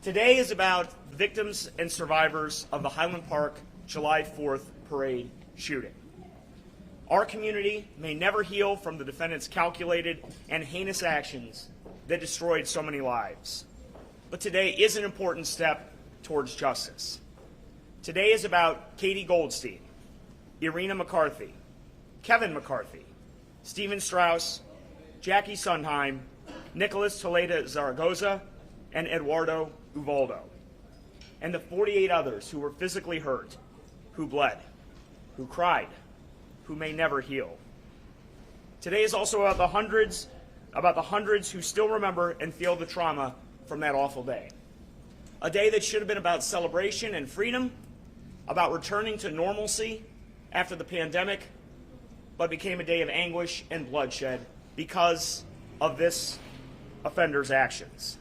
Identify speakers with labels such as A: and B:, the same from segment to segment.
A: Today is about victims and survivors of the Highland Park July 4th parade shooting. Our community may never heal from the defendant's calculated and heinous actions that destroyed so many lives. But today is an important step towards justice. Today is about Katie Goldstein, Irina McCarthy, Kevin McCarthy, Stephen Strauss, Jackie Sundheim, Nicholas Toledo Zaragoza, and Eduardo Uvaldo, and the 48 others who were physically hurt, who bled, who cried, who may never heal. Today is also about the hundreds who still remember and feel the trauma from that awful day. A day that should have been about celebration and freedom, about returning to normalcy after the pandemic, but became a day of anguish and bloodshed because of this offender's actions.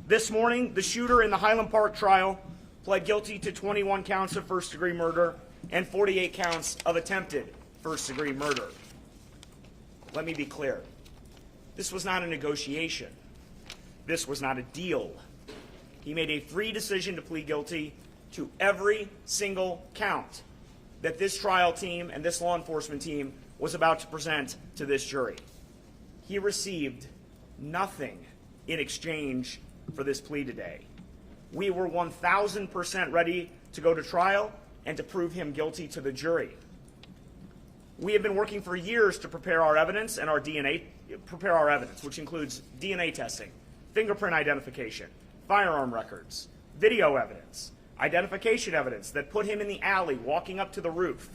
A: This morning, the shooter in the Highland Park trial pled guilty to 21 counts of first-degree murder and 48 counts of attempted first-degree murder. Let me be clear. This was not a negotiation. This was not a deal. He made a free decision to plead guilty to every single count that this trial team and this law enforcement team was about to present to this jury. He received nothing in exchange for this plea today. We were 1,000% ready to go to trial and to prove him guilty to the jury. We have been working for years to prepare our evidence, which includes DNA testing, fingerprint identification, firearm records, video evidence, identification evidence that put him in the alley walking up to the roof,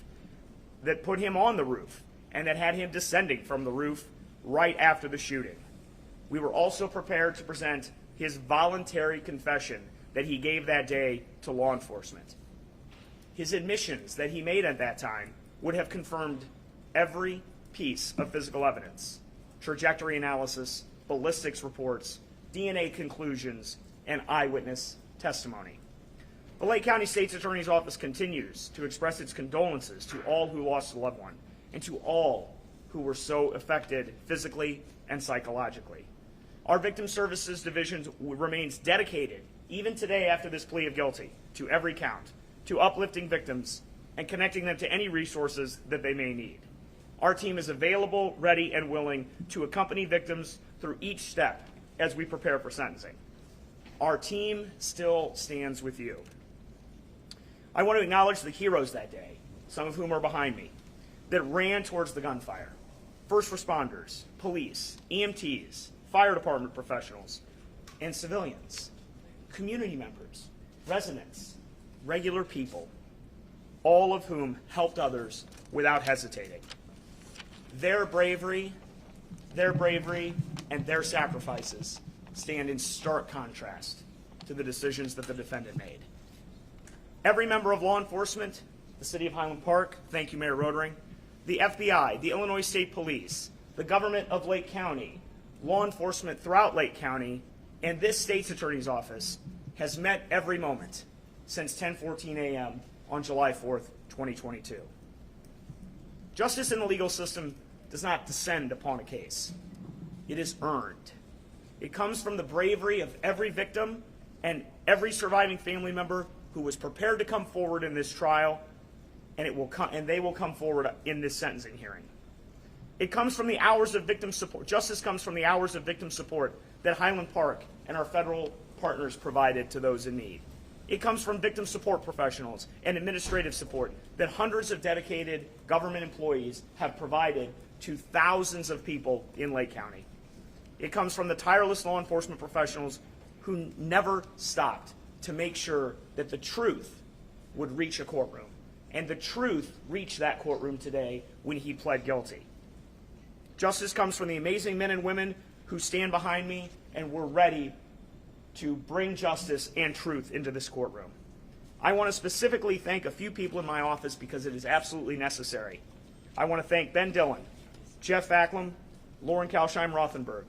A: that put him on the roof, and that had him descending from the roof right after the shooting. We were also prepared to present his voluntary confession that he gave that day to law enforcement. His admissions that he made at that time would have confirmed every piece of physical evidence, trajectory analysis, ballistics reports, DNA conclusions, and eyewitness testimony. The Lake County State's Attorney's Office continues to express its condolences to all who lost a loved one and to all who were so affected physically and psychologically. Our Victim Services Division remains dedicated, even today after this plea of guilty, to every count, to uplifting victims and connecting them to any resources that they may need. Our team is available, ready, and willing to accompany victims through each step as we prepare for sentencing. Our team still stands with you. I want to acknowledge the heroes that day, some of whom are behind me, that ran towards the gunfire. First responders, police, EMTs, fire department professionals, and civilians, community members, residents, regular people, all of whom helped others without hesitating. Their bravery, and their sacrifices stand in stark contrast to the decisions that the defendant made. Every member of law enforcement, the City of Highland Park, thank you, Mayor Rodering, the FBI, the Illinois State Police, the government of Lake County, law enforcement throughout Lake County, and this state's attorney's office has met every moment since 10:14 a.m. on July 4th, 2022. Justice in the legal system does not descend upon a case. It is earned. It comes from the bravery of every victim and every surviving family member who was prepared to come forward in this trial, and they will come forward in this sentencing hearing. It comes from the hours of victim support. Justice comes from the hours of victim support that Highland Park and our federal partners provided to those in need. It comes from victim support professionals and administrative support that hundreds of dedicated government employees have provided to thousands of people in Lake County. It comes from the tireless law enforcement professionals who never stopped to make sure that the truth would reach a courtroom. And the truth reached that courtroom today when he pled guilty. Justice comes from the amazing men and women who stand behind me and were ready to bring justice and truth into this courtroom. I want to specifically thank a few people in my office because it is absolutely necessary. I want to thank Ben Dillon, Jeff Facklam, Lauren Kalsheim-Rothenberg,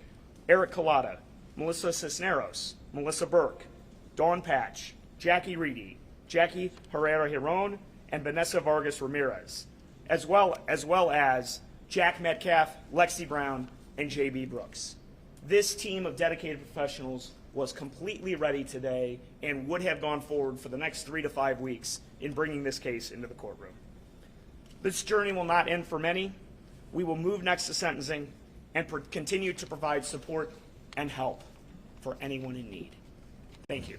A: Eric Collada, Melissa Cisneros, Melissa Burke, Dawn Patch, Jackie Reedy, Jackie Herrera-Hiron, and Vanessa Vargas Ramirez, as well as Jack Metcalf, Lexi Brown, and J.B. Brooks. This team of dedicated professionals was completely ready today and would have gone forward for the next 3 to 5 weeks in bringing this case into the courtroom. This journey will not end for many. We will move next to sentencing and continue to provide support and help for anyone in need. Thank you.